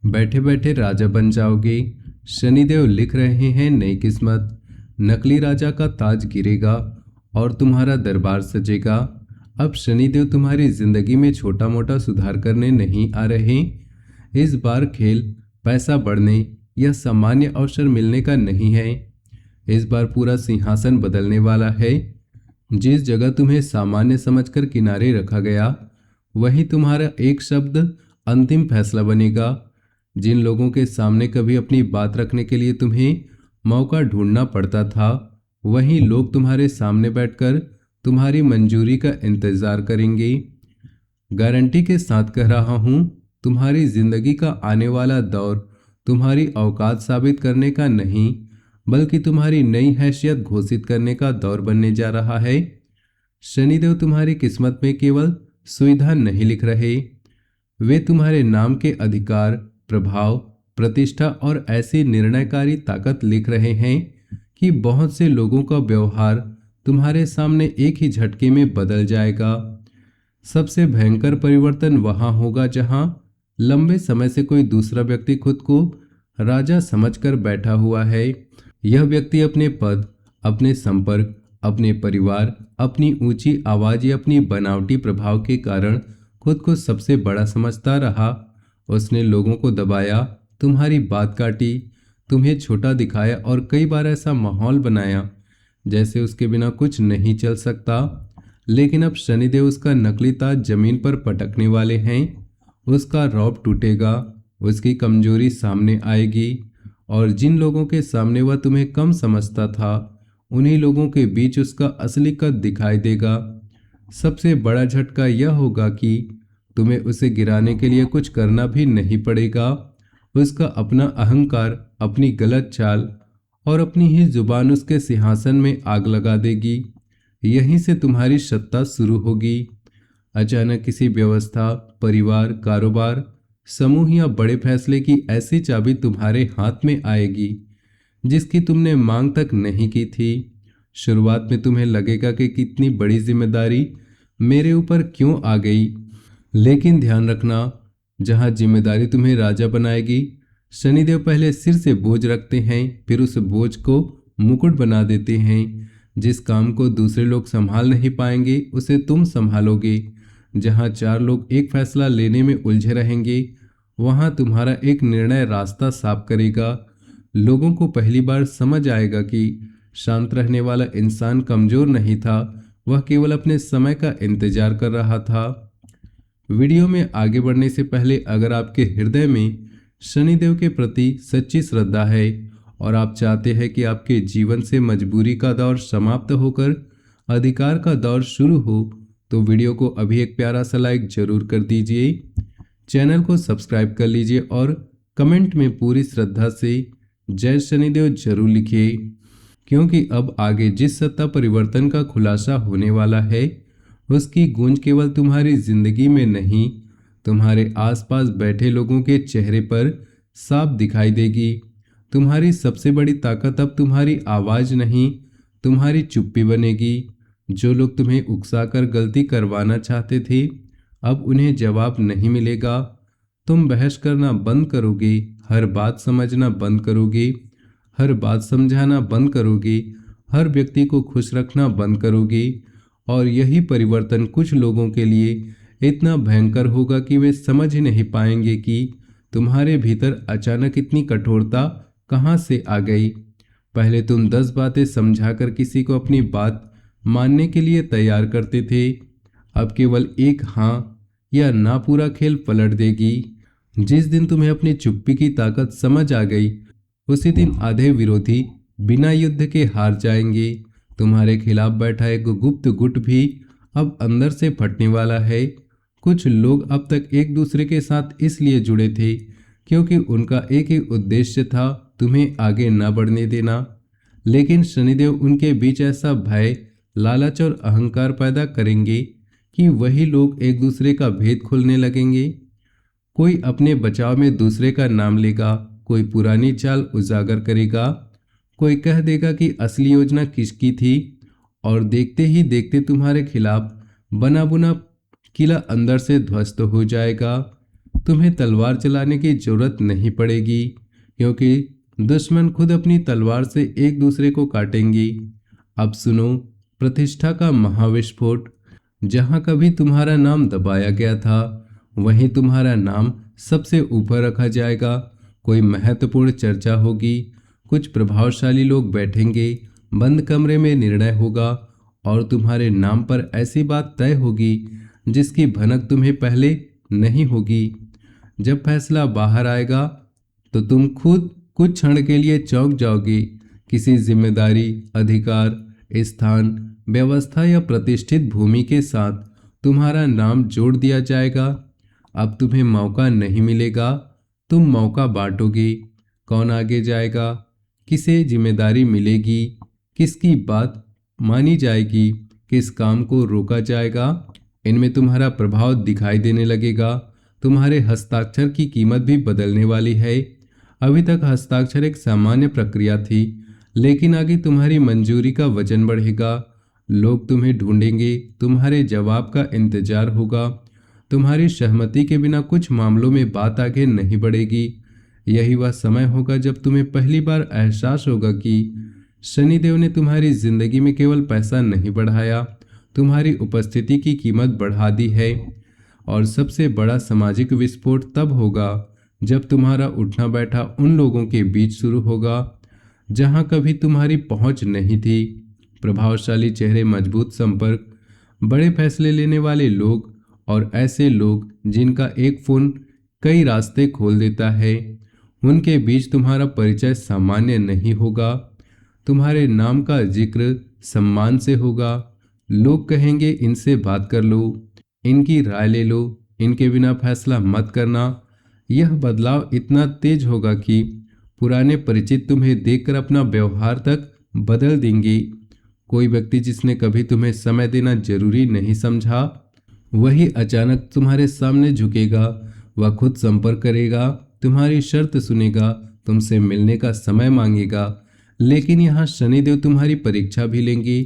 बैठे बैठे राजा बन जाओगे। शनिदेव लिख रहे हैं नई किस्मत। नकली राजा का ताज गिरेगा और तुम्हारा दरबार सजेगा। अब शनिदेव तुम्हारी जिंदगी में छोटा मोटा सुधार करने नहीं आ रहे। इस बार खेल पैसा बढ़ने या सामान्य अवसर मिलने का नहीं है। इस बार पूरा सिंहासन बदलने वाला है। जिस जगह तुम्हें सामान्य समझकर किनारे रखा गया, वही तुम्हारा एक शब्द अंतिम फैसला बनेगा। जिन लोगों के सामने कभी अपनी बात रखने के लिए तुम्हें मौका ढूंढना पड़ता था, वही लोग तुम्हारे सामने बैठकर तुम्हारी मंजूरी का इंतजार करेंगे। गारंटी के साथ कह रहा हूं, तुम्हारी जिंदगी का आने वाला दौर तुम्हारी औकात साबित करने का नहीं, बल्कि तुम्हारी नई हैसियत घोषित करने का दौर बनने जा रहा है। शनिदेव तुम्हारी किस्मत में केवल सुविधा नहीं लिख रहे, वे तुम्हारे नाम के अधिकार, प्रभाव, प्रतिष्ठा और ऐसी निर्णयकारी ताकत लिख रहे हैं कि बहुत से लोगों का व्यवहार तुम्हारे सामने एक ही झटके में बदल जाएगा। सबसे भयंकर परिवर्तन वहां होगा जहां लंबे समय से कोई दूसरा व्यक्ति खुद को राजा समझकर बैठा हुआ है। यह व्यक्ति अपने पद, अपने संपर्क, अपने परिवार, अपनी ऊंची आवाज या अपनी बनावटी प्रभाव के कारण खुद को सबसे बड़ा समझता रहा। उसने लोगों को दबाया, तुम्हारी बात काटी, तुम्हें छोटा दिखाया और कई बार ऐसा माहौल बनाया जैसे उसके बिना कुछ नहीं चल सकता। लेकिन अब शनिदेव उसका नकली ताज जमीन पर पटकने वाले हैं। उसका रौब टूटेगा, उसकी कमजोरी सामने आएगी और जिन लोगों के सामने वह तुम्हें कम समझता था, उन्हीं लोगों के बीच उसका असली कद दिखाई देगा। सबसे बड़ा झटका यह होगा कि तुम्हें उसे गिराने के लिए कुछ करना भी नहीं पड़ेगा। उसका अपना अहंकार, अपनी गलत चाल और अपनी ही जुबान उसके सिंहासन में आग लगा देगी। यहीं से तुम्हारी सत्ता शुरू होगी। अचानक किसी व्यवस्था, परिवार, कारोबार, समूह या बड़े फैसले की ऐसी चाबी तुम्हारे हाथ में आएगी जिसकी तुमने मांग तक नहीं की थी। शुरुआत में तुम्हें लगेगा कि कितनी बड़ी जिम्मेदारी मेरे ऊपर क्यों आ गई, लेकिन ध्यान रखना, जहां जिम्मेदारी तुम्हें राजा बनाएगी, शनिदेव पहले सिर से बोझ रखते हैं, फिर उस बोझ को मुकुट बना देते हैं। जिस काम को दूसरे लोग संभाल नहीं पाएंगे, उसे तुम संभालोगे। जहां चार लोग एक फैसला लेने में उलझे रहेंगे, वहां तुम्हारा एक निर्णय रास्ता साफ करेगा। लोगों को पहली बार समझ आएगा कि शांत रहने वाला इंसान कमजोर नहीं था, वह केवल अपने समय का इंतजार कर रहा था। वीडियो में आगे बढ़ने से पहले अगर आपके हृदय में शनिदेव के प्रति सच्ची श्रद्धा है और आप चाहते हैं कि आपके जीवन से मजबूरी का दौर समाप्त होकर अधिकार का दौर शुरू हो, तो वीडियो को अभी एक प्यारा सा लाइक जरूर कर दीजिए। चैनल को सब्सक्राइब कर लीजिए और कमेंट में पूरी श्रद्धा से जय शनिदेव जरूर लिखिए, क्योंकि अब आगे जिस सत्ता परिवर्तन का खुलासा होने वाला है, उसकी गूंज केवल तुम्हारी जिंदगी में नहीं, तुम्हारे आसपास बैठे लोगों के चेहरे पर साफ दिखाई देगी। तुम्हारी सबसे बड़ी ताकत अब तुम्हारी आवाज नहीं, तुम्हारी चुप्पी बनेगी। जो लोग तुम्हें उकसाकर गलती करवाना चाहते थे, अब उन्हें जवाब नहीं मिलेगा। तुम बहस करना बंद करोगे, हर बात समझना बंद करोगे, हर बात समझाना बंद करोगे, हर व्यक्ति को खुश रखना बंद करोगे। और यही परिवर्तन कुछ लोगों के लिए इतना भयंकर होगा कि वे समझ ही नहीं पाएंगे कि तुम्हारे भीतर अचानक इतनी कठोरता कहां से आ गई। पहले तुम 10 बातें समझाकर किसी को अपनी बात मानने के लिए तैयार करते थे, अब केवल एक हाँ या ना पूरा खेल पलट देगी। जिस दिन तुम्हें अपनी चुप्पी की ताकत समझ आ गई, उसी दिन आधे विरोधी बिना युद्ध के हार जाएंगे। तुम्हारे खिलाफ बैठा एक गुप्त गुट भी अब अंदर से फटने वाला है। कुछ लोग अब तक एक दूसरे के साथ इसलिए जुड़े थे क्योंकि उनका एक ही उद्देश्य था, तुम्हें आगे न बढ़ने देना। लेकिन शनिदेव उनके बीच ऐसा भय, लालच और अहंकार पैदा करेंगे कि वही लोग एक दूसरे का भेद खोलने लगेंगे। कोई अपने बचाव में दूसरे का नाम लेगा, कोई पुरानी चाल उजागर करेगा, कोई कह देगा कि असली योजना किसकी थी, और देखते ही देखते तुम्हारे खिलाफ बना बुना किला अंदर से ध्वस्त हो जाएगा। तुम्हें तलवार चलाने की जरूरत नहीं पड़ेगी, क्योंकि दुश्मन खुद अपनी तलवार से एक दूसरे को काटेंगी। अब सुनो, प्रतिष्ठा का महाविस्फोट। जहां कभी तुम्हारा नाम दबाया गया था, वहीं तुम्हारा नाम सबसे ऊपर रखा जाएगा। कोई महत्वपूर्ण चर्चा होगी, कुछ प्रभावशाली लोग बैठेंगे, बंद कमरे में निर्णय होगा और तुम्हारे नाम पर ऐसी बात तय होगी जिसकी भनक तुम्हें पहले नहीं होगी। जब फैसला बाहर आएगा तो तुम खुद कुछ क्षण के लिए चौंक जाओगे। किसी जिम्मेदारी, अधिकार, स्थान, व्यवस्था या प्रतिष्ठित भूमि के साथ तुम्हारा नाम जोड़ दिया जाएगा। अब तुम्हें मौका नहीं मिलेगा, तुम मौका बांटोगे। कौन आगे जाएगा, किसे जिम्मेदारी मिलेगी, किसकी बात मानी जाएगी, किस काम को रोका जाएगा, इनमें तुम्हारा प्रभाव दिखाई देने लगेगा। तुम्हारे हस्ताक्षर की कीमत भी बदलने वाली है। अभी तक हस्ताक्षर एक सामान्य प्रक्रिया थी, लेकिन आगे तुम्हारी मंजूरी का वजन बढ़ेगा। लोग तुम्हें ढूंढेंगे, तुम्हारे जवाब का इंतजार होगा। तुम्हारी सहमति के बिना कुछ मामलों में बात आगे नहीं बढ़ेगी। यही वह समय होगा जब तुम्हें पहली बार एहसास होगा कि शनिदेव ने तुम्हारी जिंदगी में केवल पैसा नहीं बढ़ाया, तुम्हारी उपस्थिति की कीमत बढ़ा दी है। और सबसे बड़ा सामाजिक विस्फोट तब होगा जब तुम्हारा उठना बैठा उन लोगों के बीच शुरू होगा जहां कभी तुम्हारी पहुंच नहीं थी। प्रभावशाली चेहरे, मजबूत संपर्क, बड़े फैसले लेने वाले लोग और ऐसे लोग जिनका एक फोन कई रास्ते खोल देता है, उनके बीच तुम्हारा परिचय सामान्य नहीं होगा। तुम्हारे नाम का जिक्र सम्मान से होगा। लोग कहेंगे, इनसे बात कर लो, इनकी राय ले लो, इनके बिना फैसला मत करना। यह बदलाव इतना तेज होगा कि पुराने परिचित तुम्हें देखकर अपना व्यवहार तक बदल देंगे। कोई व्यक्ति जिसने कभी तुम्हें समय देना जरूरी नहीं समझा, वही अचानक तुम्हारे सामने झुकेगा। वह खुद संपर्क करेगा, तुम्हारी शर्त सुनेगा, तुमसे मिलने का समय मांगेगा। लेकिन यहाँ शनिदेव तुम्हारी परीक्षा भी लेंगे।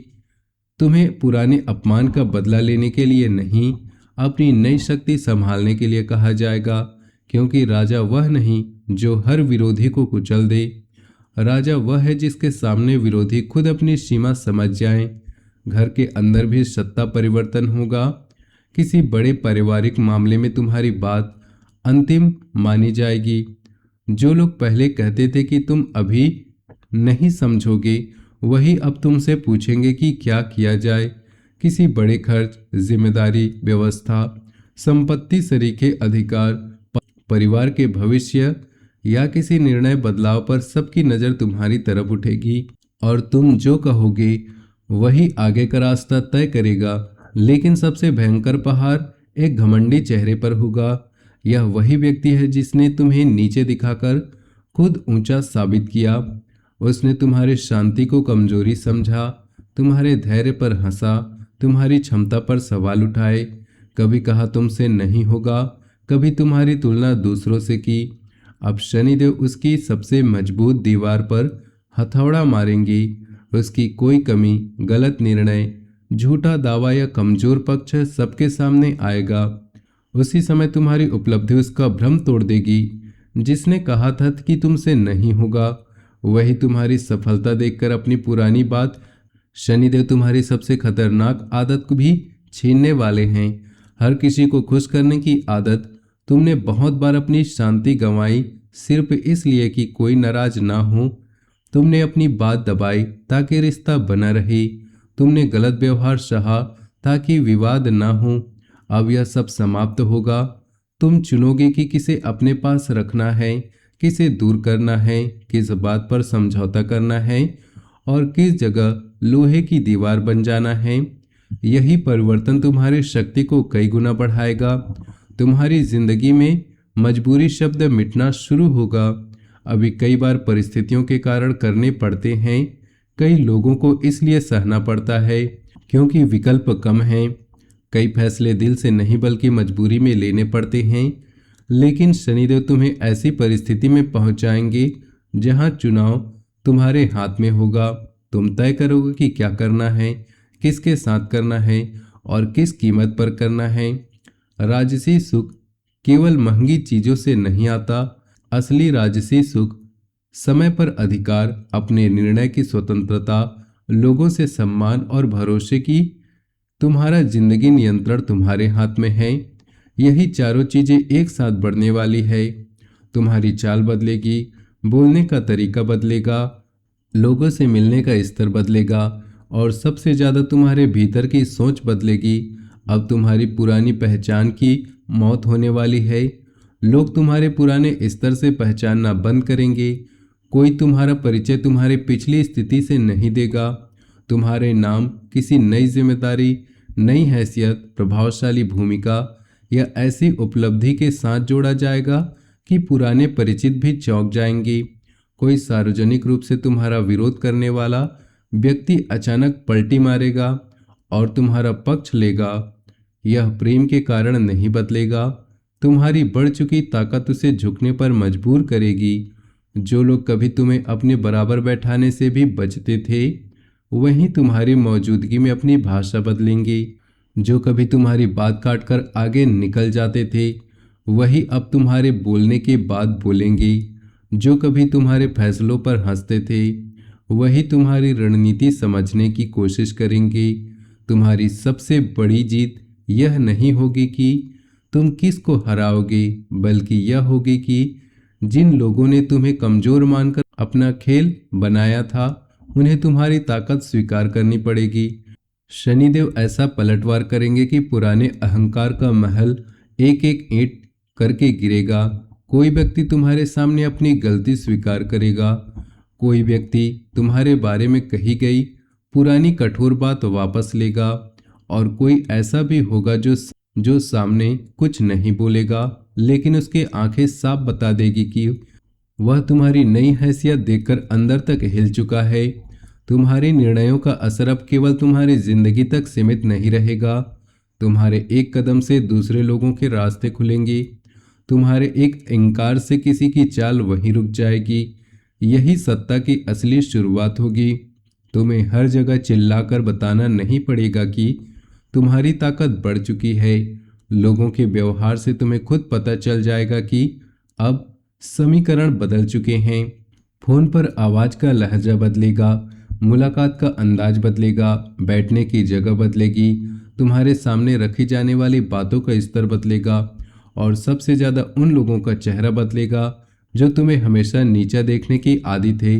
तुम्हें पुराने अपमान का बदला लेने के लिए नहीं, अपनी नई शक्ति संभालने के लिए कहा जाएगा। क्योंकि राजा वह नहीं जो हर विरोधी को कुचल दे। राजा वह है जिसके सामने विरोधी खुद अपनी सीमा समझ जाएं। घर के अंदर भी सत्ता परिवर्तन होगा। किसी बड़े पारिवारिक मामले में तुम्हारी बात अंतिम मानी जाएगी। जो लोग पहले कहते थे कि तुम अभी नहीं समझोगे, वही अब तुमसे पूछेंगे कि क्या किया जाए। किसी बड़े खर्च, जिम्मेदारी, व्यवस्था, संपत्ति, सरीखे अधिकार, परिवार के भविष्य या किसी निर्णय बदलाव पर सबकी नज़र तुम्हारी तरफ उठेगी और तुम जो कहोगे वही आगे का रास्ता तय करेगा। लेकिन सबसे भयंकर पहाड़ एक घमंडी चेहरे पर होगा। यह वही व्यक्ति है जिसने तुम्हें नीचे दिखाकर खुद ऊंचा साबित किया। उसने तुम्हारी शांति को कमजोरी समझा, तुम्हारे धैर्य पर हंसा, तुम्हारी क्षमता पर सवाल उठाए। कभी कहा तुमसे नहीं होगा, कभी तुम्हारी तुलना दूसरों से की। अब शनिदेव उसकी सबसे मजबूत दीवार पर हथौड़ा मारेंगे। उसकी कोई कमी, गलत निर्णय, झूठा दावा या कमजोर पक्ष सबके सामने आएगा। उसी समय तुम्हारी उपलब्धि उसका भ्रम तोड़ देगी। जिसने कहा था कि तुमसे नहीं होगा, वही तुम्हारी सफलता देखकर अपनी पुरानी बात। शनिदेव तुम्हारी सबसे खतरनाक आदत को भी छीनने वाले हैं। हर किसी को खुश करने की आदत। तुमने बहुत बार अपनी शांति गंवाई सिर्फ इसलिए कि कोई नाराज ना हो। तुमने अपनी बात दबाई ताकि रिश्ता बना रहे। तुमने गलत व्यवहार सहा ताकि विवाद ना हो। अब यह सब समाप्त होगा। तुम चुनोगे कि किसे अपने पास रखना है, किसे दूर करना है, किस बात पर समझौता करना है और किस जगह लोहे की दीवार बन जाना है। यही परिवर्तन तुम्हारी शक्ति को कई गुना बढ़ाएगा। तुम्हारी जिंदगी में मजबूरी शब्द मिटना शुरू होगा। अभी कई बार परिस्थितियों के कारण करने पड़ते हैं। कई लोगों को इसलिए सहना पड़ता है क्योंकि विकल्प कम हैं। कई फैसले दिल से नहीं बल्कि मजबूरी में लेने पड़ते हैं। लेकिन शनिदेव तुम्हें ऐसी परिस्थिति में पहुंचाएंगे जहां चुनाव तुम्हारे हाथ में होगा। तुम तय करोगे कि क्या करना है, किसके साथ करना है और किस कीमत पर करना है। राजसी सुख केवल महंगी चीजों से नहीं आता। असली राजसी सुख समय पर अधिकार, अपने निर्णय की स्वतंत्रता, लोगों से सम्मान और भरोसे की तुम्हारा जिंदगी नियंत्रण तुम्हारे हाथ में है। यही चारों चीजें एक साथ बढ़ने वाली है। तुम्हारी चाल बदलेगी, बोलने का तरीका बदलेगा, लोगों से मिलने का स्तर बदलेगा और सबसे ज्यादा तुम्हारे भीतर की सोच बदलेगी। अब तुम्हारी पुरानी पहचान की मौत होने वाली है। लोग तुम्हारे पुराने स्तर से पहचानना बंद करेंगे। कोई तुम्हारा परिचय तुम्हारी पिछली स्थिति से नहीं देगा। तुम्हारे नाम किसी नई जिम्मेदारी, नई हैसियत, प्रभावशाली भूमिका या ऐसी उपलब्धि के साथ जोड़ा जाएगा कि पुराने परिचित भी चौंक जाएंगे। कोई सार्वजनिक रूप से तुम्हारा विरोध करने वाला व्यक्ति अचानक पलटी मारेगा और तुम्हारा पक्ष लेगा। यह प्रेम के कारण नहीं बदलेगा। तुम्हारी बढ़ चुकी ताकत उसे झुकने पर मजबूर करेगी। जो लोग कभी तुम्हें अपने बराबर बैठाने से भी बचते थे, वहीं तुम्हारी मौजूदगी में अपनी भाषा बदलेंगे। जो कभी तुम्हारी बात काटकर आगे निकल जाते थे, वही अब तुम्हारे बोलने के बाद बोलेंगे। जो कभी तुम्हारे फैसलों पर हंसते थे, वही तुम्हारी रणनीति समझने की कोशिश करेंगे। तुम्हारी सबसे बड़ी जीत यह नहीं होगी कि तुम किसको हराओगे, बल्कि यह होगी कि जिन लोगों ने तुम्हें कमजोर मानकर अपना खेल बनाया था, उन्हें तुम्हारी ताकत स्वीकार करनी पड़ेगी। शनिदेव ऐसा पलटवार करेंगे कि पुराने अहंकार का महल एक एक ईंट करके गिरेगा। कोई व्यक्ति तुम्हारे सामने अपनी गलती स्वीकार करेगा। कोई व्यक्ति तुम्हारे बारे में कही गई पुरानी कठोर बात वापस लेगा और कोई ऐसा भी होगा जो सामने कुछ नहीं बोलेगा, लेकिन उसकी आंखें साफ बता देगी कि वह तुम्हारी नई हैसियत देखकर अंदर तक हिल चुका है। तुम्हारे निर्णयों का असर अब केवल तुम्हारी जिंदगी तक सीमित नहीं रहेगा। तुम्हारे एक कदम से दूसरे लोगों के रास्ते खुलेंगे। तुम्हारे एक इंकार से किसी की चाल वहीं रुक जाएगी। यही सत्ता की असली शुरुआत होगी। तुम्हें हर जगह चिल्लाकर बताना नहीं पड़ेगा कि तुम्हारी ताकत बढ़ चुकी है। लोगों के व्यवहार से तुम्हें खुद पता चल जाएगा कि अब समीकरण बदल चुके हैं। फोन पर आवाज का लहजा बदलेगा, मुलाकात का अंदाज बदलेगा, बैठने की जगह बदलेगी, तुम्हारे सामने रखी जाने वाली बातों का स्तर बदलेगा और सबसे ज्यादा उन लोगों का चेहरा बदलेगा जो तुम्हें हमेशा नीचा देखने की आदी थे।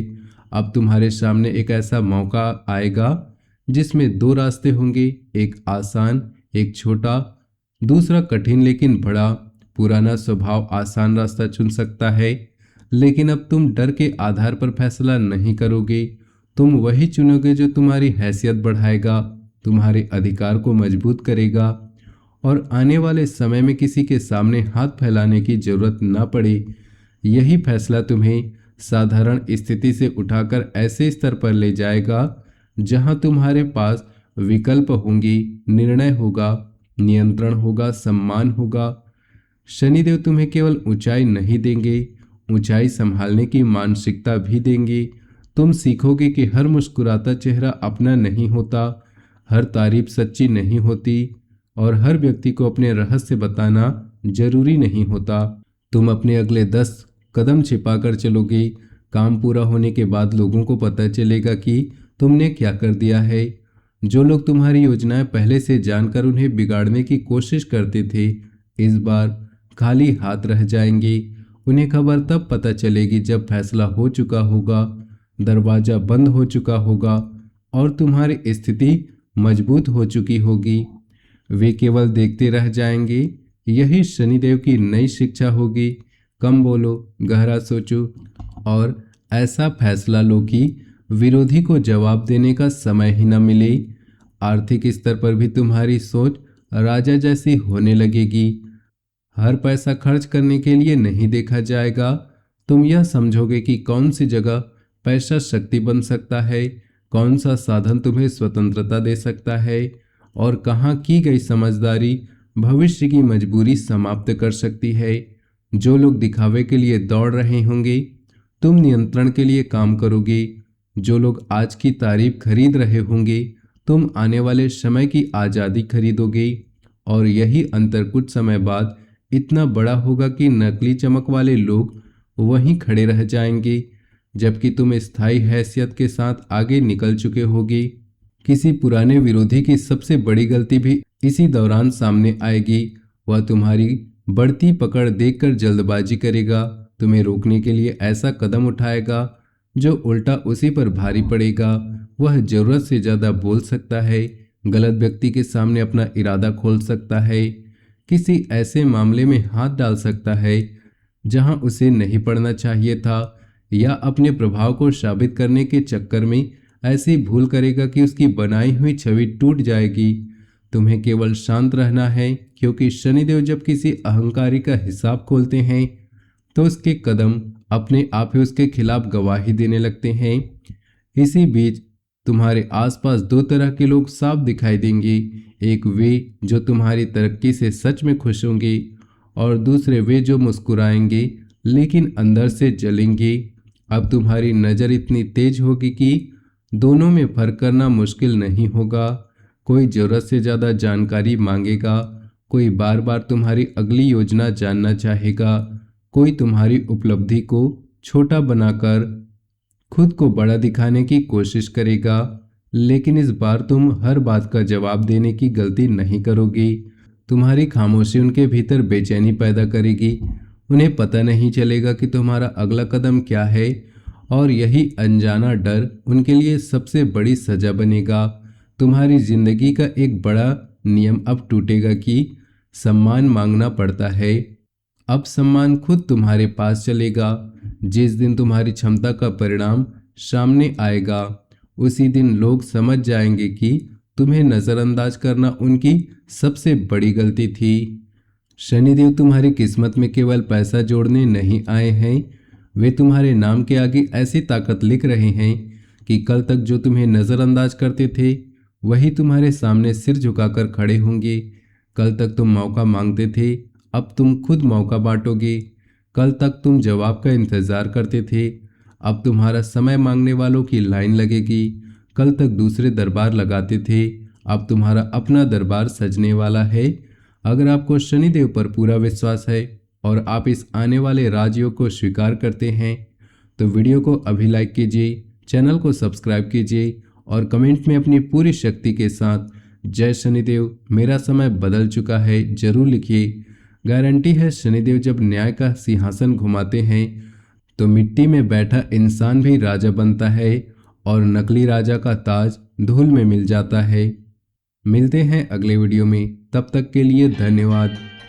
अब तुम्हारे सामने एक ऐसा मौका आएगा जिसमें दो रास्ते होंगे, एक आसान, एक छोटा, दूसरा कठिन लेकिन बड़ा। पुराना स्वभाव आसान रास्ता चुन सकता है, लेकिन अब तुम डर के आधार पर फैसला नहीं करोगे। तुम वही चुनोगे जो तुम्हारी हैसियत बढ़ाएगा, तुम्हारे अधिकार को मजबूत करेगा और आने वाले समय में किसी के सामने हाथ फैलाने की जरूरत ना पड़े। यही फैसला तुम्हें साधारण स्थिति से उठाकर ऐसे स्तर पर ले जाएगा जहां तुम्हारे पास विकल्प होंगे, निर्णय होगा, नियंत्रण होगा, सम्मान होगा। शनिदेव तुम्हें केवल ऊंचाई नहीं देंगे, ऊंचाई संभालने की मानसिकता भी देंगे। तुम सीखोगे कि हर मुस्कुराता चेहरा अपना नहीं होता, हर तारीफ सच्ची नहीं होती और हर व्यक्ति को अपने रहस्य बताना जरूरी नहीं होता। तुम अपने अगले 10 कदम छिपाकर चलोगे। काम पूरा होने के बाद लोगों को पता चलेगा कि तुमने क्या कर दिया है। जो लोग तुम्हारी योजनाएं पहले से जानकर उन्हें बिगाड़ने की कोशिश करते थे, इस बार खाली हाथ रह जाएंगे। उन्हें खबर तब पता चलेगी जब फैसला हो चुका होगा, दरवाजा बंद हो चुका होगा और तुम्हारी स्थिति मजबूत हो चुकी होगी। वे केवल देखते रह जाएंगे। यही शनिदेव की नई शिक्षा होगी। कम बोलो, गहरा सोचो और ऐसा फैसला लो कि विरोधी को जवाब देने का समय ही न मिले। आर्थिक स्तर पर भी तुम्हारी सोच राजा जैसी होने लगेगी। हर पैसा खर्च करने के लिए नहीं देखा जाएगा। तुम यह समझोगे कि कौन सी जगह पैसा शक्ति बन सकता है, कौन सा साधन तुम्हें स्वतंत्रता दे सकता है और कहाँ की गई समझदारी भविष्य की मजबूरी समाप्त कर सकती है। जो लोग दिखावे के लिए दौड़ रहे होंगे, तुम नियंत्रण के लिए काम करोगे। जो लोग आज की तारीफ खरीद रहे होंगे, तुम आने वाले समय की आज़ादी खरीदोगे और यही अंतर कुछ समय बाद इतना बड़ा होगा कि नकली चमक वाले लोग वहीं खड़े रह जाएंगे, जबकि तुम स्थायी हैसियत के साथ आगे निकल चुके होगी। किसी पुराने विरोधी की सबसे बड़ी गलती भी इसी दौरान सामने आएगी। वह तुम्हारी बढ़ती पकड़ देखकर जल्दबाजी करेगा, तुम्हें रोकने के लिए ऐसा कदम उठाएगा जो उल्टा उसी पर भारी पड़ेगा। वह जरूरत से ज्यादा बोल सकता है, गलत व्यक्ति के सामने अपना इरादा खोल सकता है, किसी ऐसे मामले में हाथ डाल सकता है जहां उसे नहीं पड़ना चाहिए था, या अपने प्रभाव को साबित करने के चक्कर में ऐसी भूल करेगा कि उसकी बनाई हुई छवि टूट जाएगी। तुम्हें केवल शांत रहना है, क्योंकि शनिदेव जब किसी अहंकारी का हिसाब खोलते हैं तो उसके कदम अपने आप ही उसके खिलाफ गवाही देने लगते हैं। इसी बीच तुम्हारे आसपास दो तरह के लोग साफ दिखाई देंगे। एक वे जो तुम्हारी तरक्की से सच में खुश होंगे, और दूसरे वे जो मुस्कुराएंगे लेकिन अंदर से जलेंगे। अब तुम्हारी नज़र इतनी तेज होगी कि दोनों में फर्क करना मुश्किल नहीं होगा। कोई ज़रूरत से ज़्यादा जानकारी मांगेगा, कोई बार बार तुम्हारी अगली योजना जानना चाहेगा, कोई तुम्हारी उपलब्धि को छोटा बनाकर खुद को बड़ा दिखाने की कोशिश करेगा। लेकिन इस बार तुम हर बात का जवाब देने की गलती नहीं करोगी। तुम्हारी खामोशी उनके भीतर बेचैनी पैदा करेगी। उन्हें पता नहीं चलेगा कि तुम्हारा अगला कदम क्या है, और यही अनजाना डर उनके लिए सबसे बड़ी सजा बनेगा। तुम्हारी जिंदगी का एक बड़ा नियम अब टूटेगा कि सम्मान मांगना पड़ता है। अब सम्मान खुद तुम्हारे पास चलेगा। जिस दिन तुम्हारी क्षमता का परिणाम सामने आएगा, उसी दिन लोग समझ जाएंगे कि तुम्हें नज़रअंदाज करना उनकी सबसे बड़ी गलती थी। शनिदेव तुम्हारी किस्मत में केवल पैसा जोड़ने नहीं आए हैं, वे तुम्हारे नाम के आगे ऐसी ताकत लिख रहे हैं कि कल तक जो तुम्हें नज़रअंदाज करते थे वही तुम्हारे सामने सिर झुकाकर खड़े होंगे। कल तक तुम मौका मांगते थे, अब तुम खुद मौका बांटोगे। कल तक तुम जवाब का इंतजार करते थे, अब तुम्हारा समय मांगने वालों की लाइन लगेगी। कल तक दूसरे दरबार लगाते थे, अब तुम्हारा अपना दरबार सजने वाला है। अगर आपको शनिदेव पर पूरा विश्वास है और आप इस आने वाले राजयोग को स्वीकार करते हैं तो वीडियो को अभी लाइक कीजिए, चैनल को सब्सक्राइब कीजिए और कमेंट में अपनी पूरी शक्ति के साथ जय शनिदेव, मेरा समय बदल चुका है जरूर लिखिए। गारंटी है शनिदेव जब न्याय का सिंहासन घुमाते हैं तो मिट्टी में बैठा इंसान भी राजा बनता है और नकली राजा का ताज धूल में मिल जाता है। मिलते हैं अगले वीडियो में, तब तक के लिए धन्यवाद।